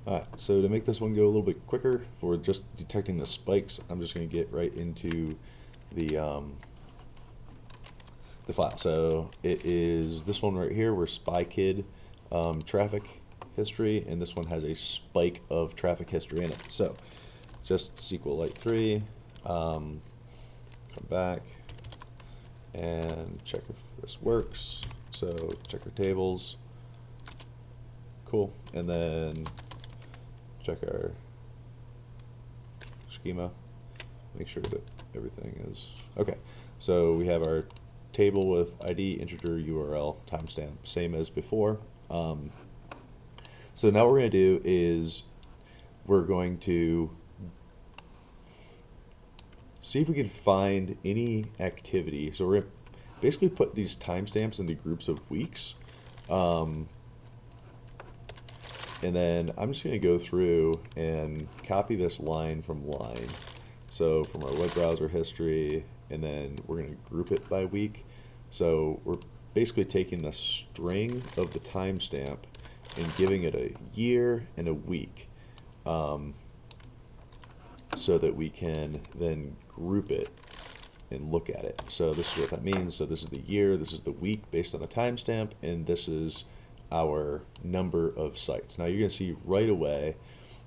Alright, so to make this one go a little bit quicker for just detecting the spikes, I'm just going to get right into the file. So it is this one right here, where SpyKid traffic history, and this one has a spike of traffic history in it. So just sqlite 3, come back and check if this works. So check our tables, cool, and then check our schema, make sure that everything is okay. So we have our table with ID, integer, URL, timestamp, same as before. So now what we're going to do is we're going to see if we can find any activity. So we're going to basically put these timestamps into groups of weeks. And then I'm just going to go through and copy this line from line. So from our web browser history, and then we're going to group it by week. So we're basically taking the string of the timestamp and giving it a year and a week, so that we can then group it and look at it. So this is what that means. So this is the year, this is the week based on the timestamp, and this is our number of sites. Now you're going to see right away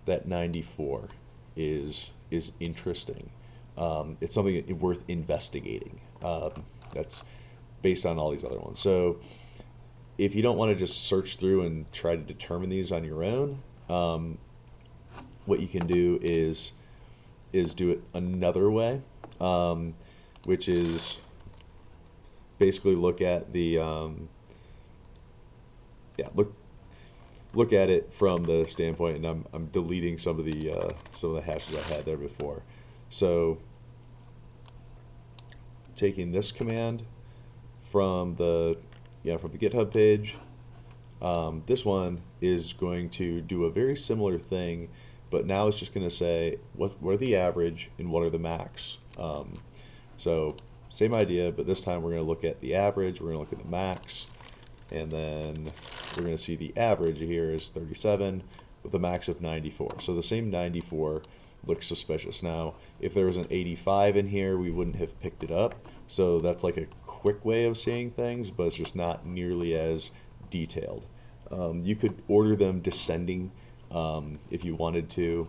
that 94 is interesting. It's something worth investigating. That's based on all these other ones. So if you don't want to just search through and try to determine these on your own, what you can do is do it another way, which is basically look at the look at it from the standpoint, and I'm deleting some of the hashes I had there before. So taking this command from the GitHub page, this one is going to do a very similar thing, but now it's just going to say what are the average and what are the max. So same idea, but this time we're going to look at the average, we're going to look at the max, and then we're going to see the average here is 37 with a max of 94. So the same 94 looks suspicious. Now, if there was an 85 in here, we wouldn't have picked it up. So that's like a quick way of seeing things, but it's just not nearly as detailed. You could order them descending if you wanted to,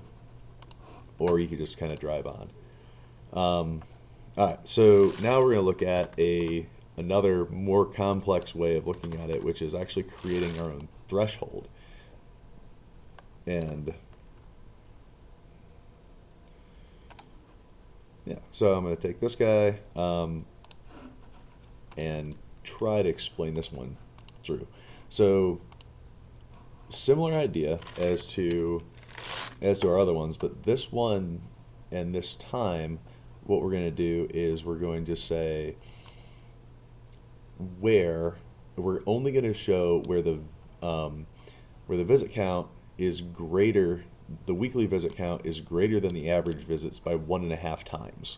or you could just kind of drive on. All right, so now we're going to look at another more complex way of looking at it, which is actually creating our own threshold. And yeah, so I'm going to take this guy and try to explain this one through. So similar idea as to our other ones, but this one and this time, what we're going to do is we're going to say where we're only going to show where the visit count is greater, the weekly visit count is greater than the average visits by 1.5 times.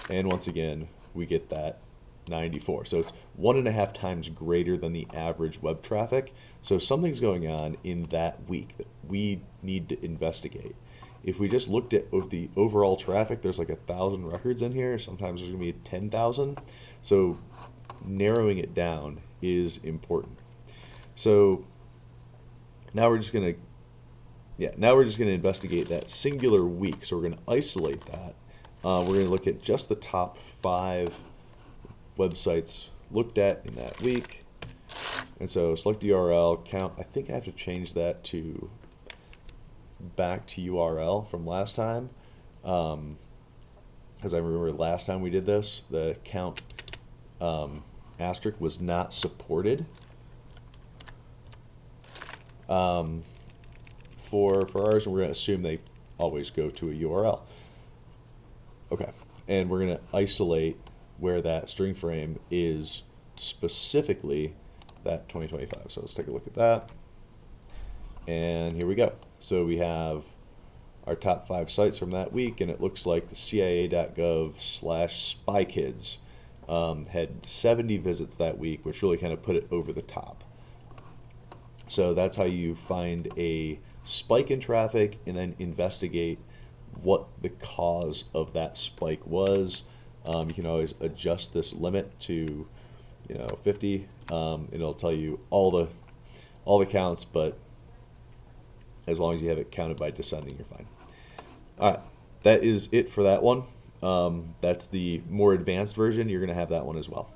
And once again, we get that 94. So it's 1.5 times greater than the average web traffic. So something's going on in that week that we need to investigate. If we just looked at the overall traffic, there's like 1,000 records in here. Sometimes there's going to be 10,000. So narrowing it down is important. So now we're just going to investigate that singular week. So we're going to isolate that. We're going to look at just the top 5 websites looked at in that week. And so select URL, count. I think I have to change that to back to URL from last time, because I remember last time we did this, the count asterisk was not supported. For ours, we're going to assume they always go to a URL. Okay, and we're going to isolate where that string frame is, specifically that 2025. So let's take a look at that. And here we go. So we have our top 5 sites from that week, and it looks like the CIA.gov/SpyKids had 70 visits that week, which really kind of put it over the top. So that's how you find a spike in traffic and then investigate what the cause of that spike was. You can always adjust this limit to 50. It'll tell you all the counts, but as long as you have it counted by descending, you're fine. All right, that is it for that one. That's the more advanced version. You're going to have that one as well.